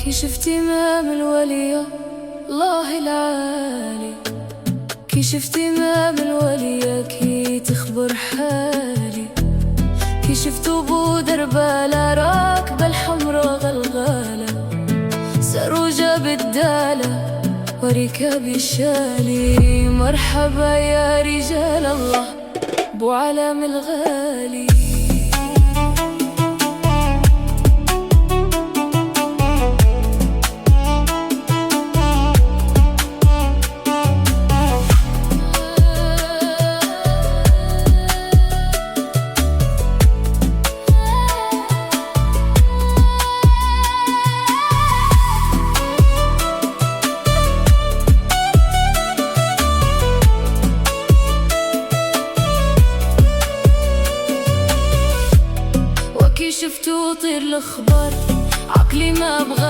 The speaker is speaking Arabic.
كي شفت إمام الوليا الله العالي، كي شفت إمام الوليا كي تخبر حالي، كي شفت أبو دربالة راكبة الحمرا غلغالة، سروجة بالدالة وركاب الشالي. مرحبا يا رجال الله بو علم الغالي. شفتو طير الأخبار عقلي ما بغى